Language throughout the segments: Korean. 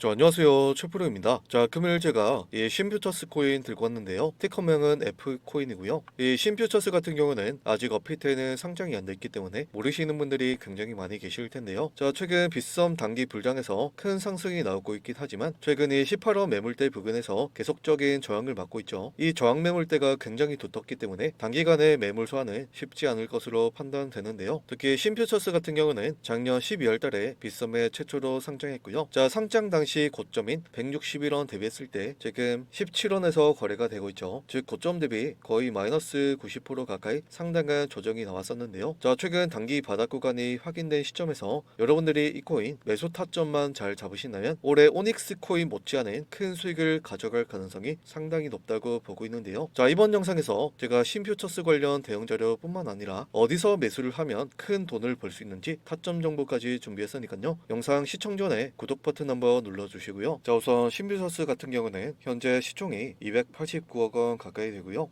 안녕하세요. 최프로입니다. 금일 제가 이 신퓨처스 코인 들고 왔는데요. 티커명은 F코인이고요. 이 신퓨처스 같은 경우는 아직 업데이트에는 상장이 안 돼 있기 때문에 모르시는 분들이 굉장히 많이 계실 텐데요. 최근 빗썸 단기 불장에서 큰 상승이 나오고 있긴 하지만 최근 이 18원 매물대 부근에서 계속적인 저항을 받고 있죠. 이 저항 매물대가 굉장히 두텁기 때문에 단기간에 매물 소화는 쉽지 않을 것으로 판단되는데요. 특히 신퓨처스 같은 경우는 작년 12월 달에 빗썸에 최초로 상장했고요. 상장 당시 고점인 161원 대비했을 때 지금 17원에서 거래가 되고 있죠. 즉 고점 대비 거의 마이너스 90% 가까이 상당한 조정이 나왔었는데요. 최근 단기 바닥 구간이 확인된 시점에서 여러분들이 이 코인 매수 타점만 잘 잡으신다면 올해 오닉스 코인 못지않은 큰 수익을 가져갈 가능성이 상당히 높다고 보고 있는데요. 이번 영상에서 제가 신퓨처스 관련 대응 자료뿐만 아니라 어디서 매수를 하면 큰 돈을 벌 수 있는지 타점 정보까지 준비했으니까요. 영상 시청 전에 구독 버튼 한번 눌러주시고요. 우선 신퓨처스 같은 경우는 현재 시총이 289억 원 가까이 되고요.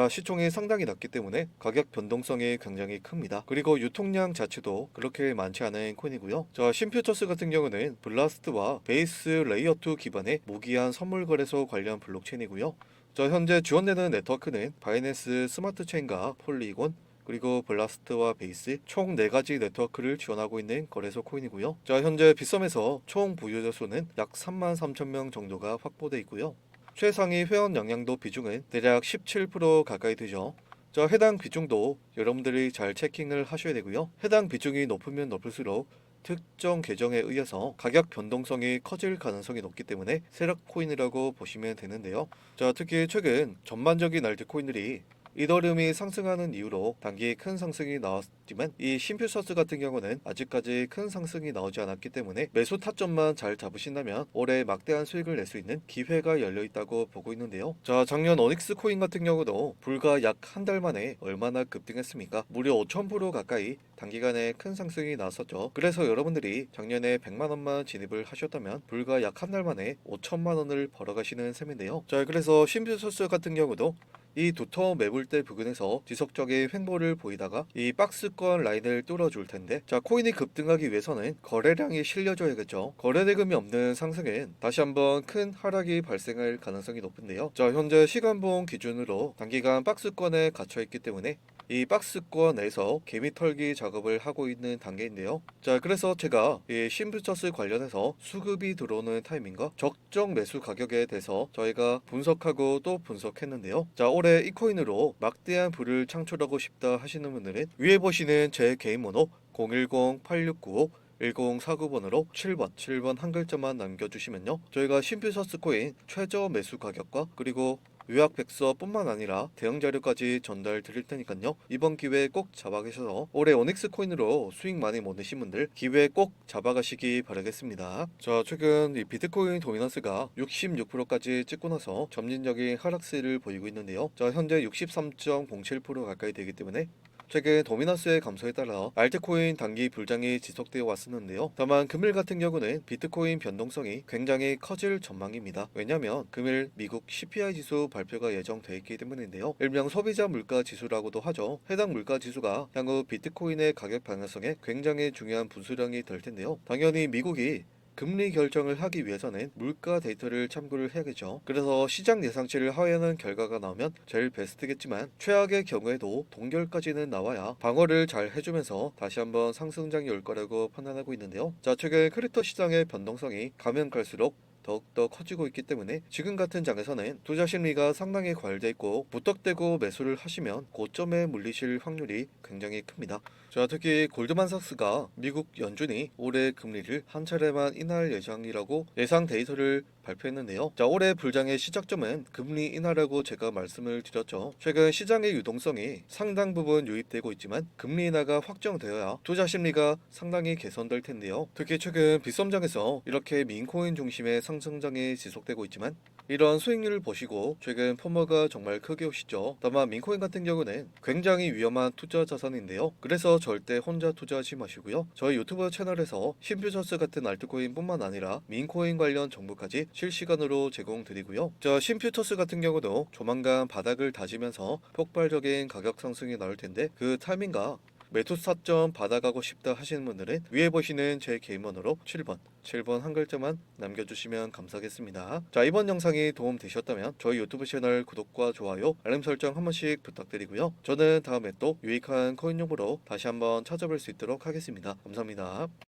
시총이 상당히 낮기 때문에 가격 변동성이 굉장히 큽니다. 그리고 유통량 자체도 그렇게 많지 않은 코인이고요. 신퓨처스 같은 경우는 블라스트와 베이스 레이어2 기반의 무기한 선물 거래소 관련 블록체인이고요. 현재 지원되는 네트워크는 바이낸스 스마트 체인과 폴리곤, 그리고 블라스트와 베이스 총 4가지 네트워크를 지원하고 있는 거래소 코인이고요. 현재 빗썸에서 총 보유자 수는 약 33,000명 정도가 확보되어 있고요. 최상위 회원 영향도 비중은 대략 17% 가까이 되죠. 해당 비중도 여러분들이 잘 체킹을 하셔야 되고요. 해당 비중이 높으면 높을수록 특정 계정에 의해서 가격 변동성이 커질 가능성이 높기 때문에 세력 코인이라고 보시면 되는데요. 특히 최근 전반적인 알트코인들이 이더리움이 상승하는 이유로 단기 큰 상승이 나왔지만 이 신퓨처스 같은 경우는 아직까지 큰 상승이 나오지 않았기 때문에 매수 타점만 잘 잡으신다면 올해 막대한 수익을 낼 수 있는 기회가 열려 있다고 보고 있는데요. 작년 오닉스 코인 같은 경우도 불과 약 한 달 만에 얼마나 급등했습니까? 무려 5000% 가까이 단기간에 큰 상승이 나왔었죠. 그래서 여러분들이 작년에 100만 원만 진입을 하셨다면 불과 약 한 달 만에 5천만 원을 벌어가시는 셈인데요. 그래서 신퓨처스 같은 경우도 이 두터운 매물대 부근에서 지속적인 횡보를 보이다가 이 박스권 라인을 뚫어줄 텐데, 코인이 급등하기 위해서는 거래량이 실려줘야겠죠. 거래 대금이 없는 상승은 다시 한번 큰 하락이 발생할 가능성이 높은데요. 현재 시간봉 기준으로 단기간 박스권에 갇혀있기 때문에 이 박스권 내에서 개미 털기 작업을 하고 있는 단계인데요. 그래서 제가 이 신퓨처스 관련해서 수급이 들어오는 타이밍과 적정 매수 가격에 대해서 저희가 분석하고 또 분석했는데요. 올해 이 코인으로 막대한 부를 창출하고 싶다 하시는 분들은 위에 보시는 제 개인 번호 010-8695 1049번으로 7번 한 글자만 남겨주시면요. 저희가 신퓨처스 코인 최저 매수 가격과 그리고 요약백서뿐만 아니라 대응 자료까지 전달 드릴 테니까요. 이번 기회에 꼭 잡아가셔서 올해 오닉스 코인으로 수익 많이 못 내신 분들 기회에 꼭 잡아가시기 바라겠습니다. 최근 이 비트코인 도미넌스가 66%까지 찍고 나서 점진적인 하락세를 보이고 있는데요. 현재 63.07% 가까이 되기 때문에 최근 도미넌스의 감소에 따라 알트코인 단기 불장이 지속되어 왔었는데요. 다만 금일 같은 경우는 비트코인 변동성이 굉장히 커질 전망입니다. 왜냐하면 금일 미국 CPI 지수 발표가 예정되어 있기 때문인데요. 일명 소비자 물가 지수라고도 하죠. 해당 물가 지수가 향후 비트코인의 가격 방향성에 굉장히 중요한 분수령이 될 텐데요. 당연히 미국이 금리 결정을 하기 위해서는 물가 데이터를 참고를 해야겠죠. 그래서 시장 예상치를 하회하는 결과가 나오면 제일 베스트겠지만 최악의 경우에도 동결까지는 나와야 방어를 잘 해주면서 다시 한번 상승장이 올 거라고 판단하고 있는데요. 최근 크립토 시장의 변동성이 가면 갈수록 더욱더 커지고 있기 때문에 지금 같은 장에서는 투자 심리가 상당히 과열돼 있고 무턱대고 매수를 하시면 고점에 물리실 확률이 굉장히 큽니다. 특히 골드만삭스가 미국 연준이 올해 금리를 한 차례만 인하할 예정이라고 예상 데이터를 발표했는데요. 올해 불장의 시작점은 금리 인하라고 제가 말씀을 드렸죠. 최근 시장의 유동성이 상당 부분 유입되고 있지만 금리 인하가 확정되어야 투자 심리가 상당히 개선될 텐데요. 특히 최근 빗썸장에서 이렇게 민코인 중심의 상승장이 지속되고 있지만 이런 수익률을 보시고 최근 포머가 정말 크게 오시죠. 다만 민코인 같은 경우는 굉장히 위험한 투자 자산인데요. 그래서 절대 혼자 투자하지 마시고요. 저희 유튜브 채널에서 신퓨처스 같은 알트코인 뿐만 아니라 민코인 관련 정보까지 실시간으로 제공드리고요. 신퓨처스 같은 경우도 조만간 바닥을 다지면서 폭발적인 가격 상승이 나올 텐데 그 타이밍과 매수 타점 받아가고 싶다 하시는 분들은 위에 보시는 제 개인번호로 7번 한 글자만 남겨주시면 감사하겠습니다. 자, 이번 영상이 도움 되셨다면 저희 유튜브 채널 구독과 좋아요, 알림 설정 한 번씩 부탁드리고요. 저는 다음에 또 유익한 코인 정보로 다시 한번 찾아뵐 수 있도록 하겠습니다. 감사합니다.